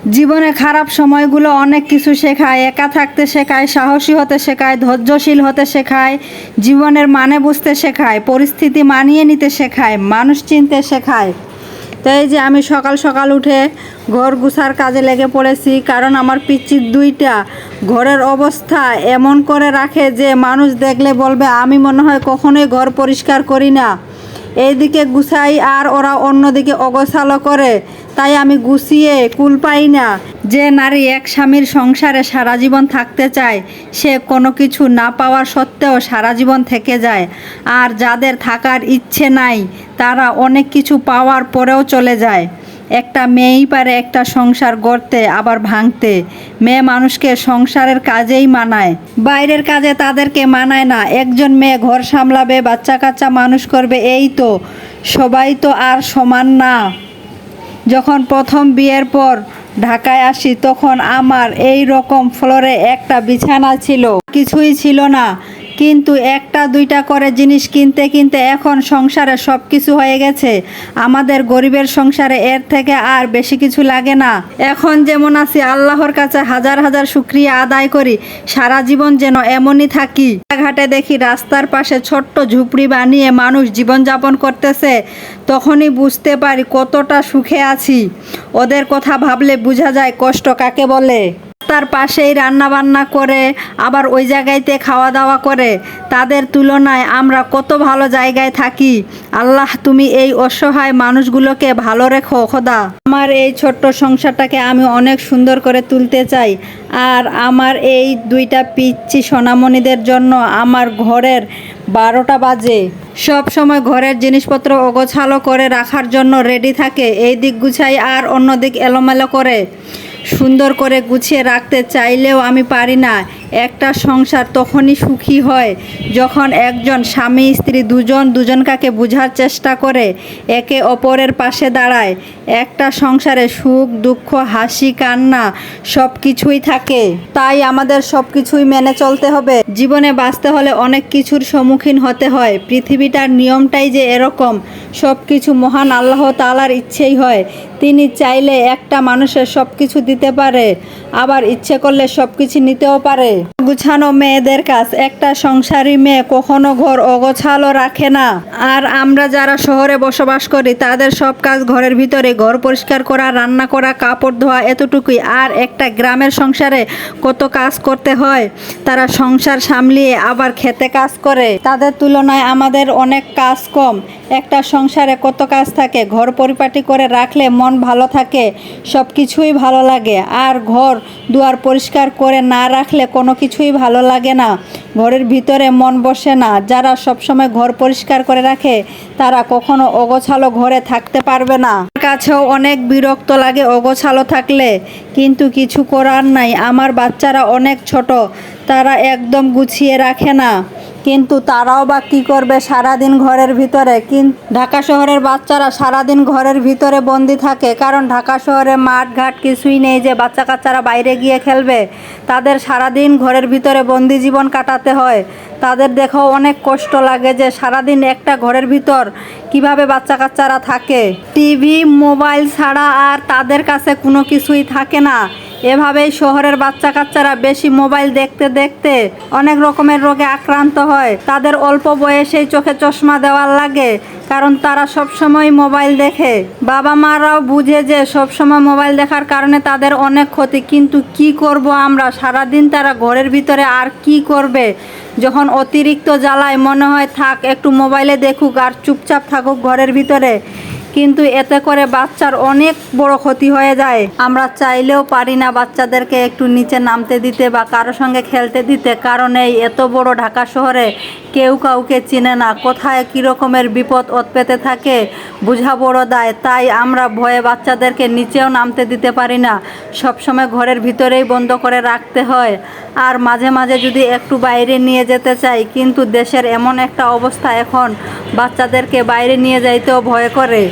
জীবনে খারাপ সময়গুলো অনেক কিছু শেখায়। একা থাকতে শেখায়, সাহসী হতে শেখায়, ধৈর্যশীল হতে শেখায়, জীবনের মানে বুঝতে শেখায়, পরিস্থিতি মানিয়ে নিতে শেখায়, মানুষ চিনতে শেখায়। তো এই যে আমি সকাল সকাল উঠে ঘর গুছার কাজে লেগে পড়েছি, কারণ আমার পিচ্চির দুইটা ঘরের অবস্থা এমন করে রাখে যে মানুষ দেখলে বলবে আমি মনে হয় কখনোই ঘর পরিষ্কার করি না। এইদিকে গুছাই আর ওরা অন্যদিকে অগোছালো করে, তাই আমি গুছিয়ে কুল পাই না। যে নারী এক স্বামীর সংসারে সারা জীবন থাকতে চায়, সে কোনো কিছু না পাওয়ার সত্ত্বেও সারা জীবন থেকে যায়। আর যাদের থাকার ইচ্ছে নাই, তারা অনেক কিছু পাওয়ার পরেও চলে যায়। একটা মেয়েই পারে একটা সংসার গড়তে আবার ভাঙতে। মেয়ে মানুষকে সংসারের কাজেই মানায়, বাইরের কাজে তাদেরকে মানায় না। একজন মেয়ে ঘর সামলাবে, বাচ্চা কাচ্চা মানুষ করবে, এই তো। সবাই তো আর সমান না। যখন প্রথম বিয়ের পর ঢাকায় আসি, তখন আমার এই রকম ফ্লোরে একটা বিছানা ছিল, কিছুই ছিল না। কিন্তু একটা দুইটা করে জিনিস কিনতে কিনতে এখন সংসারে সব কিছু হয়ে গেছে। আমাদের গরিবের সংসারে এর থেকে আর বেশি কিছু লাগে না। এখন যেমন আছি, আল্লাহর কাছে হাজার হাজার শুকরিয়া আদায় করি, সারা জীবন যেন এমনই থাকি। ঘাটে দেখি রাস্তার পাশে ছোট্ট ঝুপড়ি বানিয়ে মানুষ জীবনযাপন করতেছে, তখনই বুঝতে পারি কতটা সুখে আছি। ওদের কথা ভাবলে বোঝা যায় কষ্ট কাকে বলে। তার পাশেই রান্না বান্না করে আবার ওই জায়গায়তে খাওয়া দাওয়া করে, তাদের তুলনায় আমরা কত ভালো জায়গায় থাকি। আল্লাহ, তুমি এই অসহায় মানুষগুলোকে ভালো রেখো খোদা। আমার এই ছোট্ট সংসারটাকে আমি অনেক সুন্দর করে তুলতে চাই। আর আমার এই দুইটা পিচ্চি সোনামণিদের জন্য আমার ঘরের 12টা বাজে। সব সময় ঘরের জিনিসপত্র অগোছালো করে রাখার জন্য রেডি থাকে। এই দিক গুছাই আর অন্য দিক এলোমেলো করে। সুন্দর করে গুছিয়ে রাখতে চাইলেও আমি পারি না। একটা সংসার তখনই সুখী হয় যখন একজন স্বামী স্ত্রী দুজনকে বোঝার চেষ্টা করে, একে অপরের পাশে দাঁড়ায়। একটা সংসারে সুখ দুঃখ হাসি কান্না সব কিছুই থাকে। তাই আমাদের সব কিছুই মেনে চলতে হবে। জীবনে বাঁচতে হলে অনেক কিছুর সম্মুখীন হতে হয়। পৃথিবীটার নিয়মটাই যে এরকম। সব কিছু মহান আল্লাহ তাআলার ইচ্ছেই হয়। তিনি চাইলে একটা মানুষের সব কিছু দিতে পারে, আবার ইচ্ছে করলে সব কিছু নিতেও পারে। গুছানো মেয়েদের কাজ। একটা সংসারী মেয়ে কখনো ঘর অগোছালো রাখে না। আর আমরা যারা শহরে বসবাস করি, তাদের সব কাজ ঘরের ভিতরে, ঘর পরিষ্কার করা, রান্না করা, কাপড় ধোয়া, এতটুকুই। আর একটা গ্রামের সংসারে কত কাজ করতে হয়। তারা সংসার সামলিয়ে আবার খেতে কাজ করে। তাদের তুলনায় আমাদের অনেক কাজ কম। একটা সংসারে কত কাজ থাকে। ঘর পরিপাটি করে রাখলে মন ভালো থাকে, সব কিছুই ভালো লাগে। আর ঘর দুয়ার পরিষ্কার করে না রাখলে কোনো কিছুই ভালো লাগে না। ঘরের ভিতরে মন বসে না। যারা সবসময় ঘর পরিষ্কার করে রাখে, তারা কখনো অগোছালো ঘরে থাকতে পারবে না। আমার কাছেও অনেক বিরক্ত লাগে অগোছালো থাকলে, কিন্তু কিছু করার নাই। আমার বাচ্চারা অনেক ছোট, তারা একদম গুছিয়ে রাখে না। কিন্তু তারাও বা কী করবে সারাদিন ঘরের ভিতরে। ঢাকা শহরের বাচ্চারা সারাদিন ঘরের ভিতরে বন্দি থাকে, কারণ ঢাকা শহরে মাঠ ঘাট কিছুই নেই যে বাচ্চা কাচ্চারা বাইরে গিয়ে খেলবে। তাদের সারাদিন ঘরের ভিতরে বন্দি জীবন কাটাতে হয়। তাদের দেখেও অনেক কষ্ট লাগে যে সারাদিন একটা ঘরের ভিতর কিভাবে বাচ্চা কাচ্চারা থাকে। টিভি মোবাইল ছাড়া আর তাদের কাছে কোনো কিছুই থাকে না। এভাবেই শহরের বাচ্চা কাচ্চারা বেশি মোবাইল দেখতে দেখতে অনেক রকমের রোগে আক্রান্ত হয়। তাদের অল্প বয়সেই চোখে চশমা দেওয়ার লাগে, কারণ তারা সবসময় মোবাইল দেখে। বাবা মারাও বুঝে যে সবসময় মোবাইল দেখার কারণে তাদের অনেক ক্ষতি, কিন্তু কি করব আমরা। সারাদিন তারা ঘরের ভিতরে আর কি করবে। যখন অতিরিক্ত জ্বালায় মনে হয় থাক একটু মোবাইলে দেখুক আর চুপচাপ থাকুক ঘরের ভিতরে, কিন্তু এতে করে বাচ্চার অনেক বড় ক্ষতি হয়ে যায়। আমরা চাইলেও পারি না বাচ্চাদেরকে একটু নিচে নামতে দিতে বা কারোর সঙ্গে খেলতে দিতে, কারণ এই এত বড় ঢাকা শহরে কেউ কাউকে চিনে না। কোথায় কী রকমের বিপদ পেতে থাকে বোঝা বড় দায়। তাই আমরা ভয়ে বাচ্চাদেরকে নিচেও নামতে দিতে পারি না। সবসময় ঘরের ভিতরেই বন্ধ করে রাখতে হয়। আর মাঝে মাঝে যদি একটু বাইরে নিয়ে যেতে চাই, কিন্তু দেশের এমন একটা অবস্থা এখন, বাচ্চাদেরকে বাইরে নিয়ে যাইতেও ভয় করে।